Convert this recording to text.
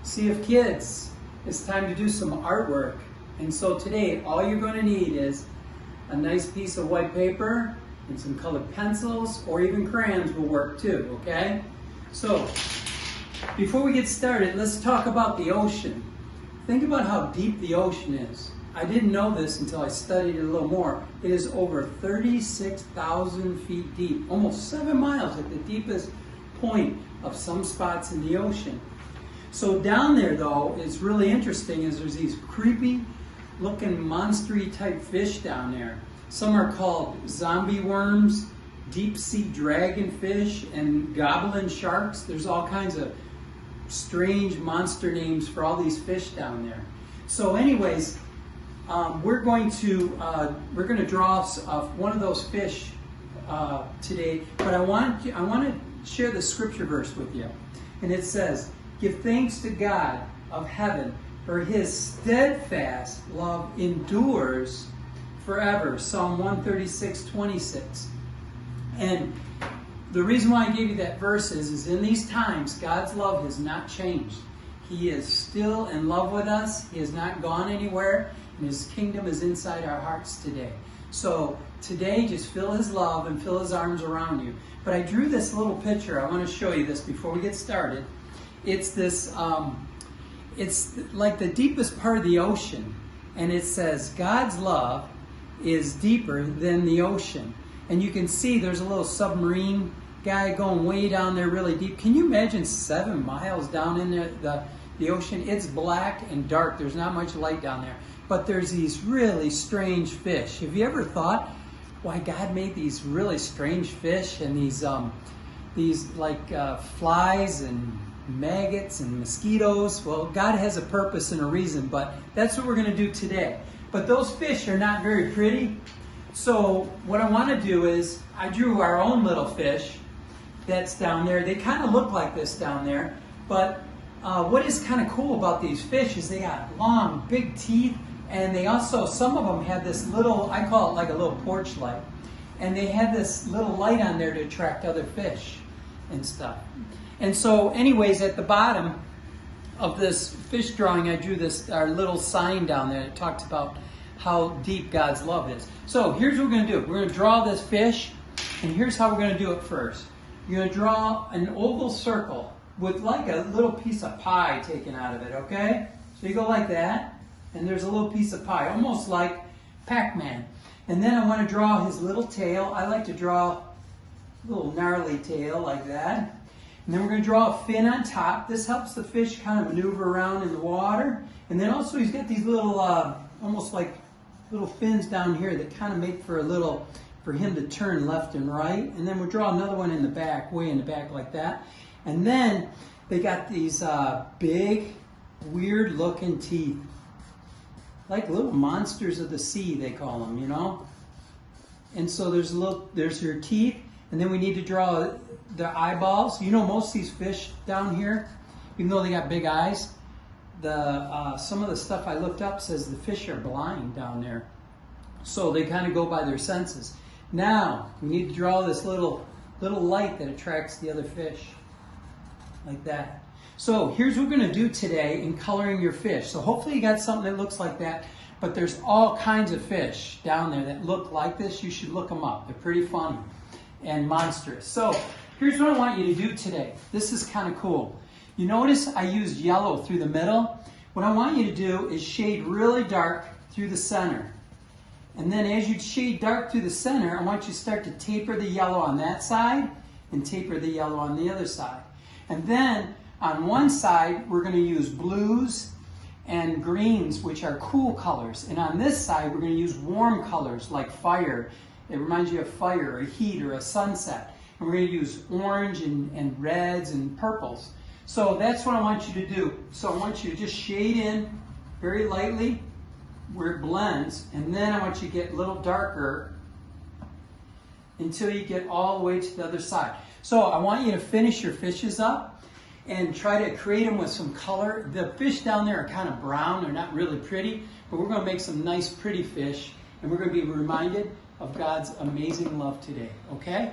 CF Kids, it's time to do some artwork. And so today, all you're going to need is a nice piece of white paper and some colored pencils, or even crayons will work too, okay? So, before we get started, let's talk about the ocean. Think about how deep the ocean is. I didn't know this until I studied it a little more. It is over 36,000 feet deep, almost 7 miles at the deepest point of some spots in the ocean. So down there though, it's really interesting is there's these creepy looking monstery type fish down there. Some are called zombie worms, deep sea dragonfish, and goblin sharks. There's all kinds of strange monster names for all these fish down there. So anyways, we're going to draw one of those fish today, but I want to share the scripture verse with you. And it says, "Give thanks to God of heaven, for his steadfast love endures forever." Psalm 136:26. And the reason why I gave you that verse is in these times, God's love has not changed. He is still in love with us. He has not gone anywhere. And his kingdom is inside our hearts today. So today, just feel his love and feel his arms around you. But I drew this little picture. I want to show you this before we get started. It's this, it's like the deepest part of the ocean. And it says, God's love is deeper than the ocean. And you can see there's a little submarine guy going way down there really deep. Can you imagine 7 miles down in the ocean? It's black and dark. There's not much light down there. But there's these really strange fish. Have you ever thought why God made these really strange fish and these flies and maggots and mosquitoes? Well, God has a purpose and a reason, but that's what we're going to do today. But those fish are not very pretty. So what I want to do is, I drew our own little fish that's down there. They kind of look like this down there, but what is kind of cool about these fish is they got long, big teeth, and they also, some of them have this little, I call it like a little porch light, and they have this little light on there to attract other fish and stuff. And so anyways, at the bottom of this fish drawing, I drew our little sign down there that talks about how deep God's love is. So here's what we're going to do. We're going to draw this fish, and here's how we're going to do it first. You're going to draw an oval circle with like a little piece of pie taken out of it, okay? So you go like that, and there's a little piece of pie, almost like Pac-Man. And then I want to draw his little tail. I like to draw a little gnarly tail like that. And then we're going to draw a fin on top. This helps the fish kind of maneuver around in the water. And then also he's got these little, almost like little fins down here that kind of make for him to turn left and right. And then we'll draw another one in the back, way in the back like that. And then they got these big, weird looking teeth. Like little monsters of the sea, they call them, you know? And so there's your teeth. And then we need to draw the eyeballs. You know, most of these fish down here, even though they got big eyes, some of the stuff I looked up says the fish are blind down there. So they kind of go by their senses. Now, we need to draw this little light that attracts the other fish. Like that. So here's what we're going to do today in coloring your fish. So hopefully you got something that looks like that. But there's all kinds of fish down there that look like this. You should look them up. They're pretty funny and monstrous. So here's what I want you to do today. This is kind of cool. You notice I used yellow through the middle. What I want you to do is shade really dark through the center. And then as you shade dark through the center, I want you to start to taper the yellow on that side and taper the yellow on the other side. And then on one side, we're going to use blues and greens, which are cool colors. And on this side, we're going to use warm colors like fire. It reminds you of fire or heat or a sunset. And we're going to use orange and reds and purples. So that's what I want you to do. So I want you to just shade in very lightly where it blends. And then I want you to get a little darker until you get all the way to the other side. So I want you to finish your fishes up and try to create them with some color. The fish down there are kind of brown. They're not really pretty, but we're going to make some nice pretty fish, and we're going to be reminded of God's amazing love today, okay?